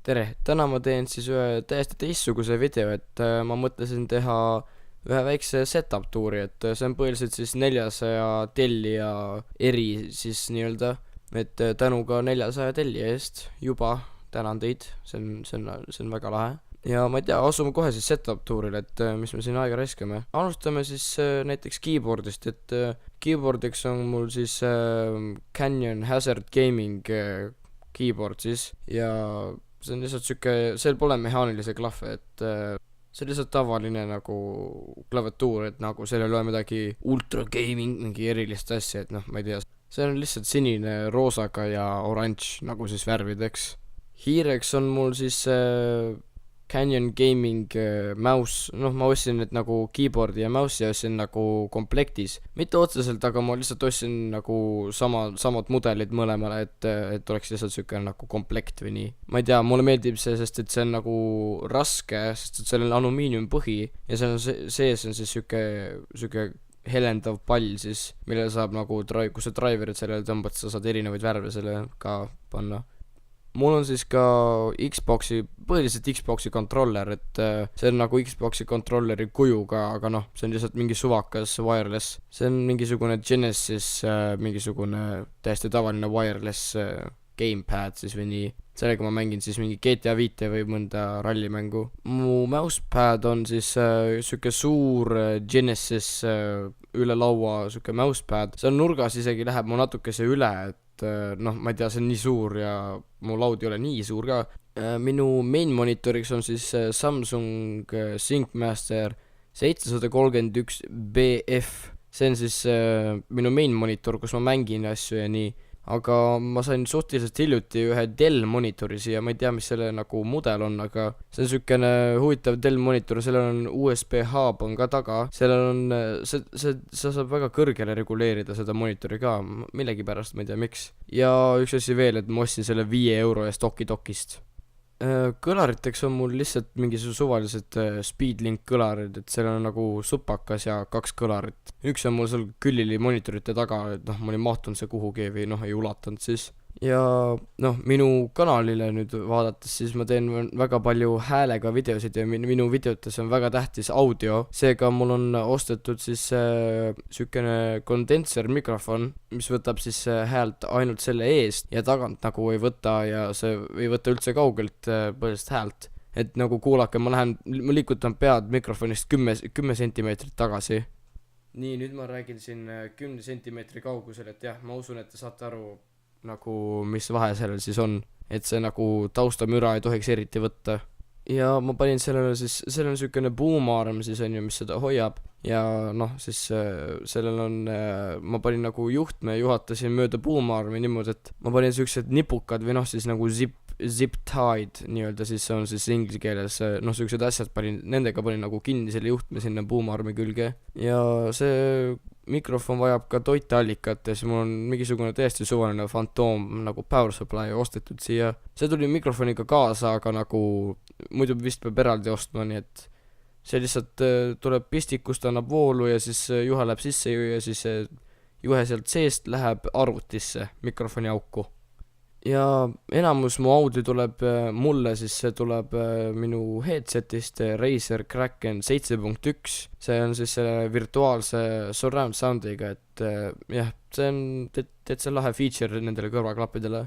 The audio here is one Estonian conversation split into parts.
tere, täna ma teen siis ühe täiesti teistsuguse video, et ma mõtlesin teha ühe väikse setup tuuri, et see on põhiliselt siis 400 tellija eri siis nii-öelda, et tänu ka 400 tellija eest juba, tänan teid, see on väga lahe. Ja ma ei tea, asume kohe siis setup tuurile, et mis me siin aega raiskame. Alustame siis näiteks keyboardist, et keyboardiks on mul siis Canyon Hazard Gaming keyboard siis ja see on lihtsalt siuke, seal pole mehaanilisi klahve, et see on lihtsalt tavaline nagu klaviatuur, et nagu seal ei ole midagi ultra gaming, mingi erilist asja, et noh, ma ei tea, see on lihtsalt sinine roosaga ja oranž nagu siis värvideks. Hiireks on mul siis Canyon Gaming mouse, noh ma ostsin need nagu keyboardi ja mouse'i ostsin nagu komplektis, mitte otseselt, aga ma lihtsalt ostsin nagu samad mudelid mõlemale, et oleks lihtsalt siuke nagu komplekt või nii. Ma ei tea, mulle meeldib see, sest et see on nagu raske, sest et seal on alumiiniumpõhi ja seal on sees on siis siuke helendav pall siis, millele saab nagu kui sa driverit sellele tõmbad, sa saad erinevaid värve selle ka panna. Mul on siis ka põhiliselt Xboxi kontroller, et see on nagu Xboxi kontrolleri kujuga, aga noh, see on lihtsalt mingi suvakas wireless. See on mingisugune Genesis, mingisugune täiesti tavaline wireless gamepad siis või nii. Sellega ma mängin siis mingi GTA 5 või mõnda rallimängu. Mu mousepad on siis siuke suur Genesis üle laua siuke mousepad. See on nurgas isegi läheb mu natukese üle, et noh, ma ei tea, see on nii suur ja mu laud ei ole nii suur ka. Minu main monitoriks on siis Samsung ThinkMaster 731 BF. See on siis minu main monitor, kus ma mängin asju ja nii. Aga ma sain suhteliselt hiljuti ühe Dell monitori siia, ma ei tea, mis selle nagu mudel on, aga see on sükene huvitav Dell monitor, sellel on USB hub on ka taga, sellel on, sa saab väga kõrgele reguleerida seda monitori ka, millegipärast, ma ei tea miks. Ja üks asi veel, et ma ostsin selle 5 euro eest Okidokist. Kõlariteks on mul lihtsalt mingisugused suvalised Speedlink kõlarid, et seal on nagu supakas ja 2 kõlarit. Üks on mul seal külili monitorite taga, et noh, ma olin mahtunud see kuhugi või noh, ei ulatanud siis. Ja noh, minu kanalile nüüd vaadates siis ma teen väga palju häälega videosid ja minu videotes on väga tähtis audio. Seega mul on ostetud siis sükene kondenser mikrofon, mis võtab siis häält ainult selle eest ja tagant nagu ei võta ja see ei võta üldse kaugelt põhiliselt häält. Et nagu kuulake, ma liigutan pead mikrofonist 10 sentimeetrit tagasi. Nii, nüüd ma räägin siin 10 sentimeetri kaugusel, et jah, ma usun, et te saate aru nagu mis vahe sellel siis on, et see nagu taustamüra ei tohiks eriti võtta. Ja ma panin sellele siis, sellel on sükene buumarm siis on ju, mis seda hoiab ja noh, siis sellel on, ma panin nagu juhtme, juhatasin mööda buumarmi niimoodi, et ma panin süksed nipukad või noh, siis nagu zip tied nii-öelda, siis on siis inglise keeles, noh, süksed asjad nendega panin nagu kinni selle juhtme sinna buumarmi külge ja see mikrofon vajab ka toiteallikat ja siis mul on mingisugune täiesti suvaline fantoom nagu power supply ostetud siia. See tuli mikrofoniga kaasa, aga nagu muidu vist peab eraldi ostma, nii et see lihtsalt tuleb pistikust, annab voolu ja siis juhe läheb sisse ja siis juhe sealt seest läheb arvutisse mikrofoni auku. Ja enamus mu audio tuleb mulle, siis see tuleb minu headsetist Razer Kraken 7.1. See on siis selle virtuaalse surround soundiga, et jah, see on täitsa lahe feature nendele kõrvaklappidele.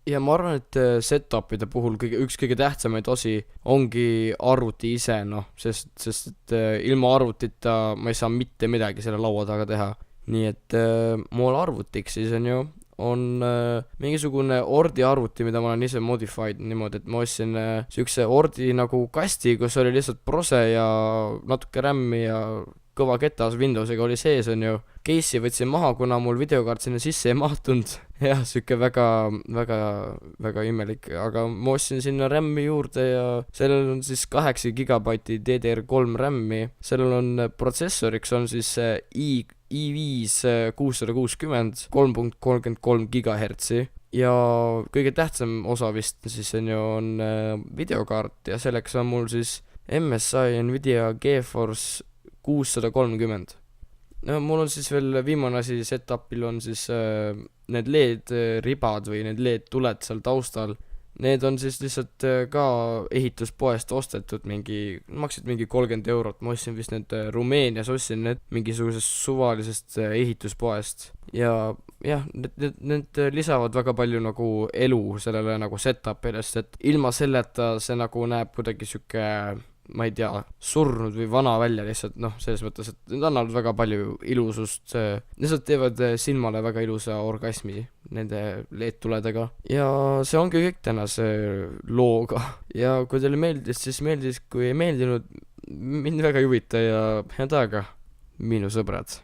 Ja ma arvan, et setupide puhul üks kõige tähtsamaid osi ongi arvuti ise, noh, sest et ilma arvutita ma ei saa mitte midagi selle laua taga teha. Nii et mul arvutiks siis on mingisugune Ordi arvuti, mida ma olen ise modified niimoodi, et ma ostsin sükse Ordi nagu kasti, kus oli lihtsalt prose ja natuke RAM-i ja kõva ketas Windowsiga oli sees on ju. Case'i võtsin maha, kuna mul videokaart sinna sisse ei mahtunud. Jah, süke väga imelik, aga ma ostsin sinna RAM-i juurde ja sellel on siis 8 gigabaiti DDR3 RAM-i. Sellel on protsessoriks on siis i5 660 3.33 gigahertsi ja kõige tähtsam osa vist siis on videokaart ja selleks on mul siis MSI Nvidia GeForce 630. No mul on siis veel viimane asi setupil on siis need LED ribad või need LED tuled seal taustal. need on siis lihtsalt ka ehituspoest ostetud maksid mingi 30 €, ma ostsin vist need Rumeenias, ostsin need mingisugusest suvalisest ehituspoest ja jah, need lisavad väga palju nagu elu sellele nagu setup'ile, sest et ilma selleta see nagu näeb kuidagi sihuke, ma ei tea, surnud või vana välja lihtsalt, noh, selles mõttes, et need annavad väga palju ilusust, lihtsalt teevad silmale väga ilusa orgasmi nende LED-tuledega. ja see ongi kõik tänase looga. ja kui teile meeldis, siis meeldis, kui ei meeldinud, mind väga ei huvita ja head aega, minu sõbrad.